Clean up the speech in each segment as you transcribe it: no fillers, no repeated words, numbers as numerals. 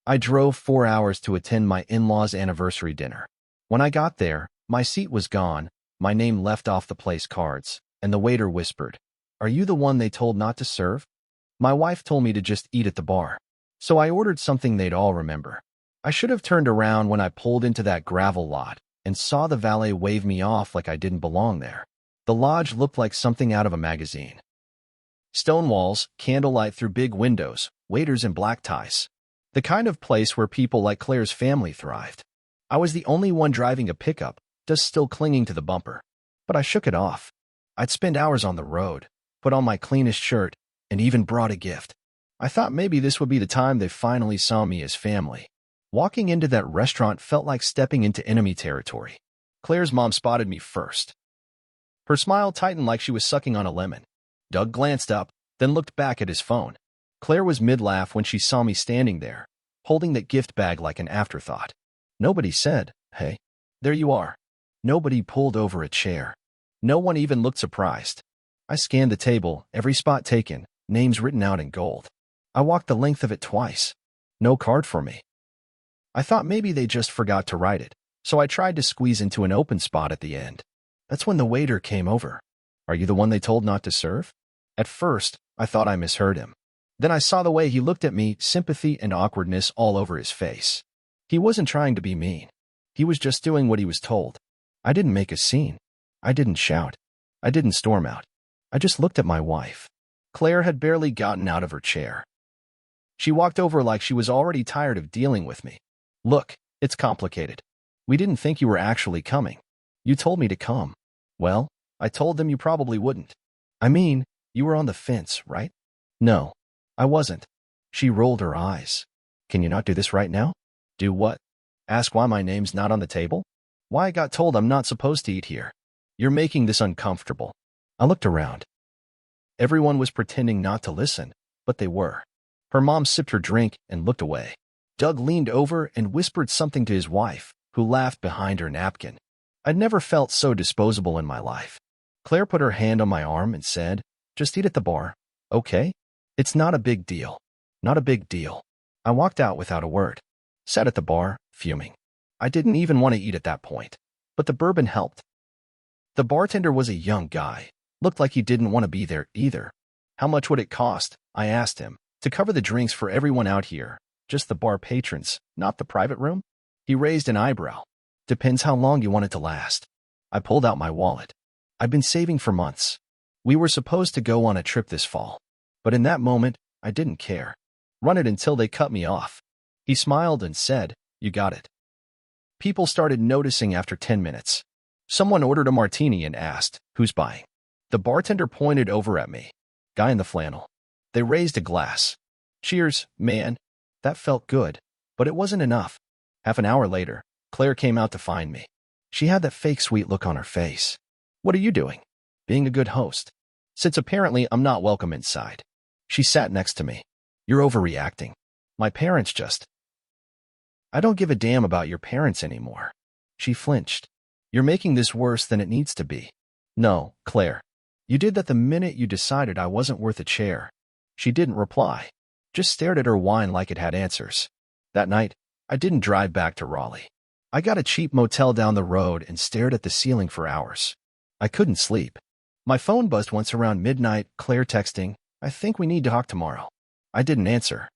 I drove 4 hours to attend my in-laws' anniversary dinner. When I got there, my seat was gone, my name left off the place cards, and the waiter whispered, "Are you the one they told not to serve?" My wife told me to just eat at the bar. So I ordered something they'd all remember. I should have turned around when I pulled into that gravel lot and saw the valet wave me off like I didn't belong there. The lodge looked like something out of a magazine. Stone walls, candlelight through big windows, waiters in black ties. The kind of place where people like Claire's family thrived. I was the only one driving a pickup, just still clinging to the bumper. But I shook it off. I'd spend hours on the road, put on my cleanest shirt, and even brought a gift. I thought maybe this would be the time they finally saw me as family. Walking into that restaurant felt like stepping into enemy territory. Claire's mom spotted me first. Her smile tightened like she was sucking on a lemon. Doug glanced up, then looked back at his phone. Claire was mid-laugh when she saw me standing there, holding that gift bag like an afterthought. Nobody said, "Hey, there you are." Nobody pulled over a chair. No one even looked surprised. I scanned the table, every spot taken, names written out in gold. I walked the length of it twice. No card for me. I thought maybe they just forgot to write it, so I tried to squeeze into an open spot at the end. That's when the waiter came over. "Are you the one they told not to serve?" At first, I thought I misheard him. Then I saw the way he looked at me, sympathy and awkwardness all over his face. He wasn't trying to be mean. He was just doing what he was told. I didn't make a scene. I didn't shout. I didn't storm out. I just looked at my wife. Claire had barely gotten out of her chair. She walked over like she was already tired of dealing with me. "Look, it's complicated. We didn't think you were actually coming. You told me to come." "Well, I told them you probably wouldn't." "I mean, you were on the fence, right?" "No, I wasn't." She rolled her eyes. "Can you not do this right now?" "Do what?" "Ask why my name's not on the table? Why I got told I'm not supposed to eat here? You're making this uncomfortable." I looked around. Everyone was pretending not to listen, but they were. Her mom sipped her drink and looked away. Doug leaned over and whispered something to his wife, who laughed behind her napkin. I'd never felt so disposable in my life. Claire put her hand on my arm and said, "Just eat at the bar, okay? It's not a big deal." Not a big deal. I walked out without a word. Sat at the bar, fuming. I didn't even want to eat at that point, but the bourbon helped. The bartender was a young guy. Looked like he didn't want to be there either. "How much would it cost?" I asked him, "to cover the drinks for everyone out here? Just the bar patrons, not the private room?" He raised an eyebrow. "Depends how long you want it to last." I pulled out my wallet. I'd been saving for months. We were supposed to go on a trip this fall. But in that moment, I didn't care. Run it until they cut me off. He smiled and said, "You got it." People started noticing after 10 minutes. Someone ordered a martini and asked, "Who's buying?" The bartender pointed over at me. "Guy in the flannel." They raised a glass. "Cheers, man." That felt good, but it wasn't enough. Half an hour later, Claire came out to find me. She had that fake sweet look on her face. "What are you doing?" "Being a good host. Since apparently I'm not welcome inside." She sat next to me. "You're overreacting. My parents just—" "I don't give a damn about your parents anymore." She flinched. "You're making this worse than it needs to be." "No, Claire. You did that the minute you decided I wasn't worth a chair." She didn't reply, just stared at her wine like it had answers. That night, I didn't drive back to Raleigh. I got a cheap motel down the road and stared at the ceiling for hours. I couldn't sleep. My phone buzzed once around midnight, Claire texting, "I think we need to talk tomorrow." I didn't answer.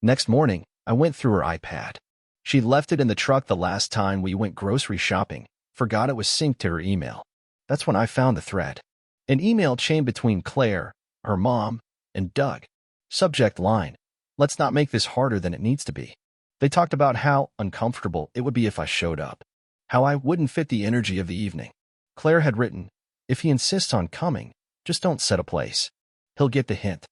Next morning, I went through her iPad. She'd left it in the truck the last time we went grocery shopping, forgot it was synced to her email. That's when I found the thread. An email chain between Claire, her mom, and Doug. Subject line, "Let's not make this harder than it needs to be." They talked about how uncomfortable it would be if I showed up, how I wouldn't fit the energy of the evening. Claire had written, "If he insists on coming, just don't set a place. He'll get the hint."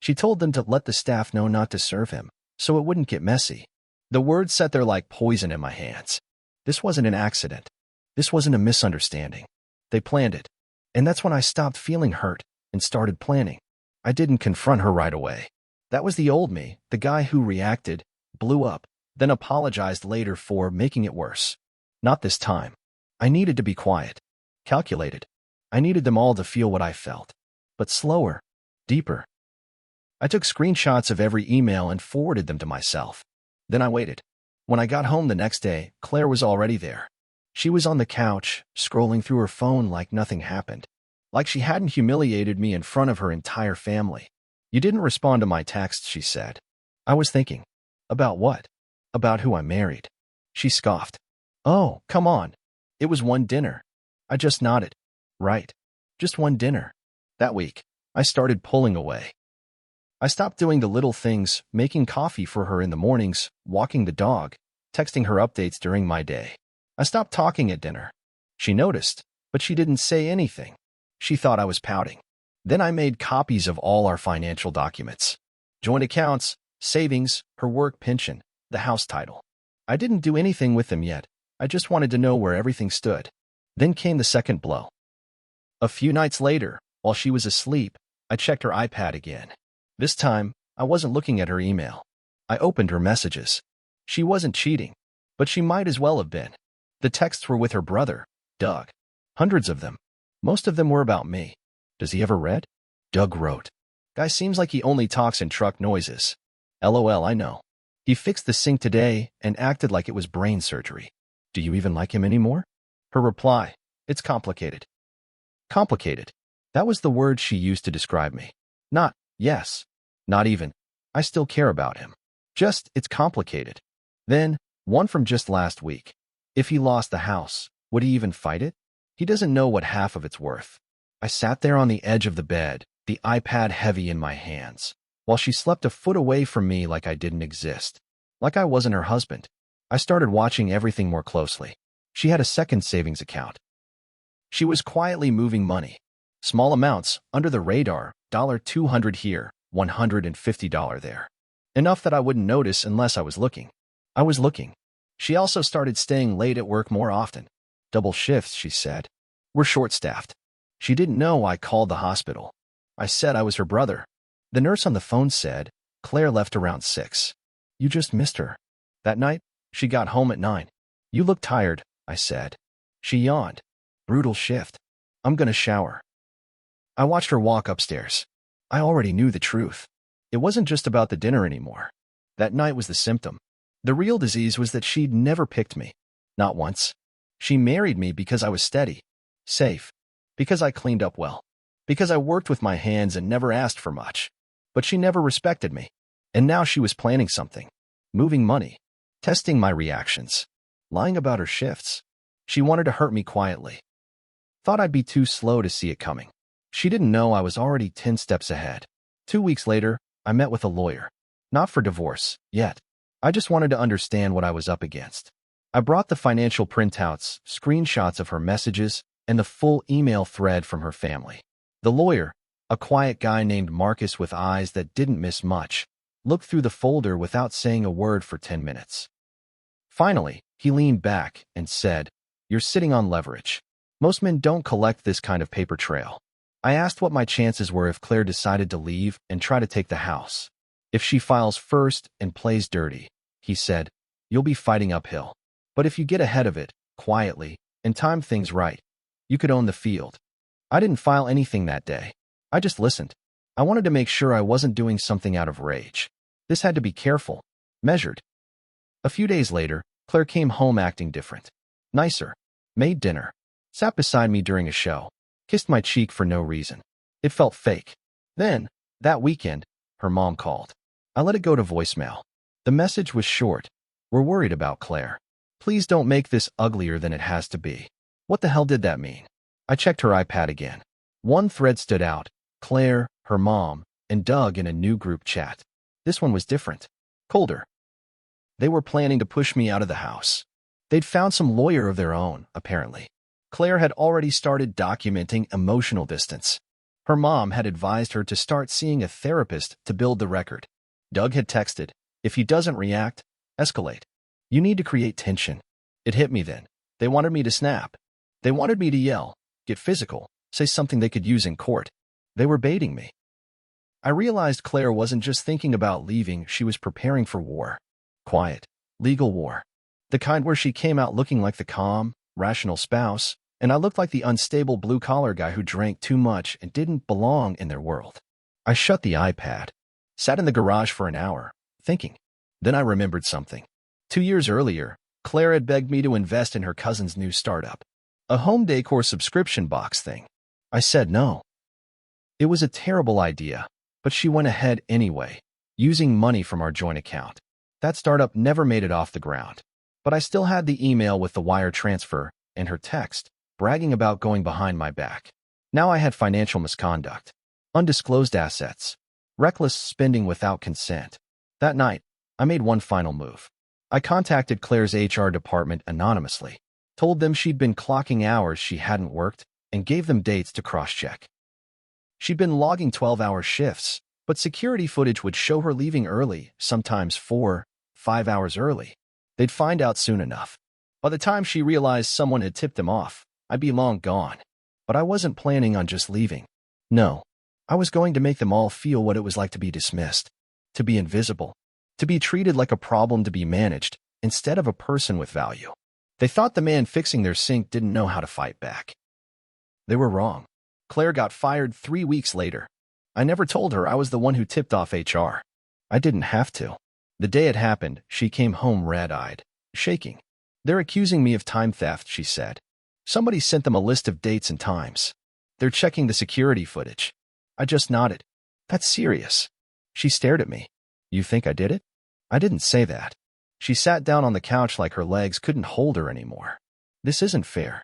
She told them to let the staff know not to serve him, so it wouldn't get messy. The words sat there like poison in my hands. This wasn't an accident. This wasn't a misunderstanding. They planned it. And that's when I stopped feeling hurt and started planning. I didn't confront her right away. That was the old me, the guy who reacted, blew up, then apologized later for making it worse. Not this time. I needed to be quiet, calculated. I needed them all to feel what I felt, but slower, deeper. I took screenshots of every email and forwarded them to myself. Then I waited. When I got home the next day, Claire was already there. She was on the couch, scrolling through her phone like nothing happened. Like she hadn't humiliated me in front of her entire family. You didn't respond to my text, she said. I was thinking. About what? About who I married. She scoffed. Oh, come on. It was one dinner. I just nodded. Right. Just one dinner. That week, I started pulling away. I stopped doing the little things, making coffee for her in the mornings, walking the dog, texting her updates during my day. I stopped talking at dinner. She noticed, but she didn't say anything. She thought I was pouting. Then I made copies of all our financial documents. Joint accounts, savings, her work pension, the house title. I didn't do anything with them yet. I just wanted to know where everything stood. Then came the second blow. A few nights later, while she was asleep, I checked her iPad again. This time, I wasn't looking at her email. I opened her messages. She wasn't cheating, but she might as well have been. The texts were with her brother, Doug. Hundreds of them. Most of them were about me. Does he ever read? Doug wrote. Guy seems like he only talks in truck noises. LOL, I know. He fixed the sink today and acted like it was brain surgery. Do you even like him anymore? Her reply, it's complicated. Complicated. That was the word she used to describe me. Not, yes. Not even. I still care about him. Just, it's complicated. Then, one from just last week. If he lost the house, would he even fight it? He doesn't know what half of it's worth. I sat there on the edge of the bed, the iPad heavy in my hands, while she slept a foot away from me like I didn't exist. Like I wasn't her husband. I started watching everything more closely. She had a second savings account. She was quietly moving money. Small amounts, under the radar, $200 here, $150 there. Enough that I wouldn't notice unless I was looking. I was looking. She also started staying late at work more often. Double shifts, she said. We're short-staffed. She didn't know I called the hospital. I said I was her brother. The nurse on the phone said, Claire left around 6. You just missed her. That night, she got home at 9. You look tired, I said. She yawned. Brutal shift. I'm gonna shower. I watched her walk upstairs. I already knew the truth. It wasn't just about the dinner anymore. That night was the symptom. The real disease was that she'd never picked me. Not once. She married me because I was steady, safe, because I cleaned up well, because I worked with my hands and never asked for much. But she never respected me. And now she was planning something. Moving money. Testing my reactions. Lying about her shifts. She wanted to hurt me quietly. Thought I'd be too slow to see it coming. She didn't know I was already 10 steps ahead. 2 weeks later, I met with a lawyer. Not for divorce, yet. I just wanted to understand what I was up against. I brought the financial printouts, screenshots of her messages, and the full email thread from her family. The lawyer, a quiet guy named Marcus with eyes that didn't miss much, looked through the folder without saying a word for 10 minutes. Finally, he leaned back and said, You're sitting on leverage. Most men don't collect this kind of paper trail. I asked what my chances were if Claire decided to leave and try to take the house. If she files first and plays dirty, he said, you'll be fighting uphill. But if you get ahead of it, quietly, and time things right, you could own the field. I didn't file anything that day. I just listened. I wanted to make sure I wasn't doing something out of rage. This had to be careful, measured. A few days later, Claire came home acting different. Nicer. Made dinner. Sat beside me during a show. Kissed my cheek for no reason. It felt fake. Then, that weekend, her mom called. I let it go to voicemail. The message was short. We're worried about Claire. Please don't make this uglier than it has to be. What the hell did that mean? I checked her iPad again. One thread stood out. Claire, her mom, and Doug in a new group chat. This one was different. Colder. They were planning to push me out of the house. They'd found some lawyer of their own, apparently. Claire had already started documenting emotional distance. Her mom had advised her to start seeing a therapist to build the record. Doug had texted, if he doesn't react, escalate. You need to create tension. It hit me then. They wanted me to snap. They wanted me to yell, get physical, say something they could use in court. They were baiting me. I realized Claire wasn't just thinking about leaving, she was preparing for war. Quiet, legal war. The kind where she came out looking like the calm, rational spouse, and I looked like the unstable blue-collar guy who drank too much and didn't belong in their world. I shut the iPad. Sat in the garage for an hour, thinking. Then I remembered something. 2 years earlier, Claire had begged me to invest in her cousin's new startup, a home decor subscription box thing. I said no. It was a terrible idea, but she went ahead anyway, using money from our joint account. That startup never made it off the ground, but I still had the email with the wire transfer and her text, bragging about going behind my back. Now I had financial misconduct, undisclosed assets, reckless spending without consent. That night, I made one final move. I contacted Claire's HR department anonymously, told them she'd been clocking hours she hadn't worked, and gave them dates to cross-check. She'd been logging 12-hour shifts, but security footage would show her leaving early, sometimes 4, 5 hours early. They'd find out soon enough. By the time she realized someone had tipped them off, I'd be long gone. But I wasn't planning on just leaving. No, I was going to make them all feel what it was like to be dismissed, to be invisible, to be treated like a problem to be managed instead of a person with value. They thought the man fixing their sink didn't know how to fight back. They were wrong. Claire got fired 3 weeks later. I never told her I was the one who tipped off HR. I didn't have to. The day it happened, she came home red-eyed, shaking. They're accusing me of time theft, she said. Somebody sent them a list of dates and times. They're checking the security footage. I just nodded. That's serious. She stared at me. You think I did it? I didn't say that. She sat down on the couch like her legs couldn't hold her anymore. This isn't fair.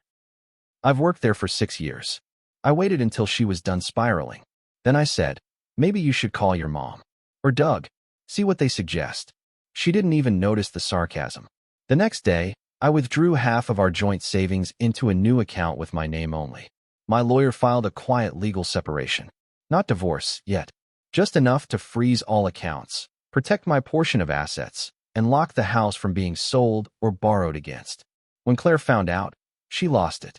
I've worked there for 6 years. I waited until she was done spiraling. Then I said, maybe you should call your mom. Or Doug. See what they suggest. She didn't even notice the sarcasm. The next day, I withdrew half of our joint savings into a new account with my name only. My lawyer filed a quiet legal separation. Not divorce, yet. Just enough to freeze all accounts, protect my portion of assets, and lock the house from being sold or borrowed against. When Claire found out, she lost it.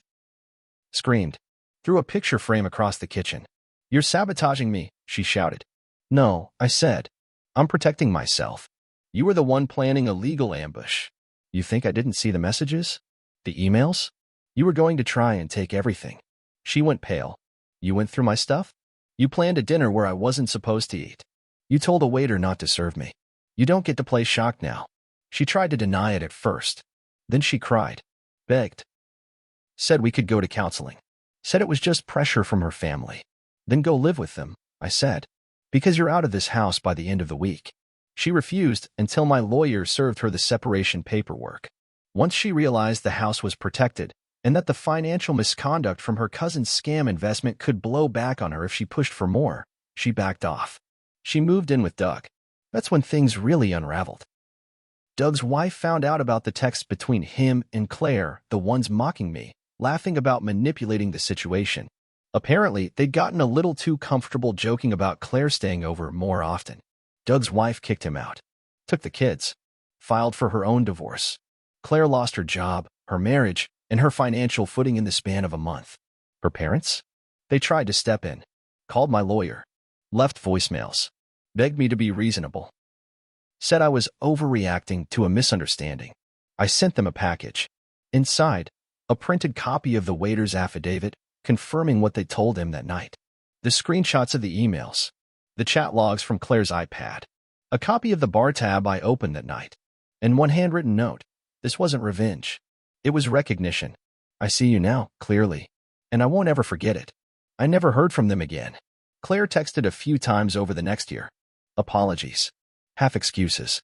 Screamed. Threw a picture frame across the kitchen. You're sabotaging me, she shouted. No, I said. I'm protecting myself. You were the one planning a legal ambush. You think I didn't see the messages? The emails? You were going to try and take everything. She went pale. You went through my stuff? You planned a dinner where I wasn't supposed to eat. You told a waiter not to serve me. You don't get to play shocked now. She tried to deny it at first. Then she cried. Begged. Said we could go to counseling. Said it was just pressure from her family. Then go live with them, I said. Because you're out of this house by the end of the week. She refused until my lawyer served her the separation paperwork. Once she realized the house was protected and that the financial misconduct from her cousin's scam investment could blow back on her if she pushed for more, she backed off. She moved in with Doug. That's when things really unraveled. Doug's wife found out about the texts between him and Claire, the ones mocking me, laughing about manipulating the situation. Apparently, they'd gotten a little too comfortable joking about Claire staying over more often. Doug's wife kicked him out, took the kids, filed for her own divorce. Claire lost her job, her marriage, and her financial footing in the span of a month. Her parents? They tried to step in, called my lawyer, left voicemails, begged me to be reasonable, said I was overreacting to a misunderstanding. I sent them a package. Inside, a printed copy of the waiter's affidavit confirming what they told him that night. The screenshots of the emails, the chat logs from Claire's iPad, a copy of the bar tab I opened that night, and one handwritten note. This wasn't revenge. It was recognition. I see you now, clearly, and I won't ever forget it. I never heard from them again. Claire texted a few times over the next year. Apologies. Half excuses.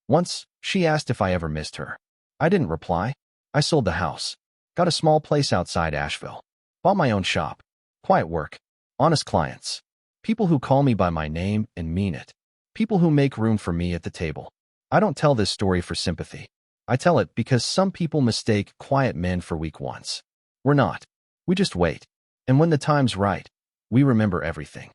Once, she asked if I ever missed her. I didn't reply. I sold the house. Got a small place outside Asheville. Bought my own shop. Quiet work. Honest clients. People who call me by my name and mean it. People who make room for me at the table. I don't tell this story for sympathy. I tell it because some people mistake quiet men for weak ones. We're not. We just wait. And when the time's right, we remember everything.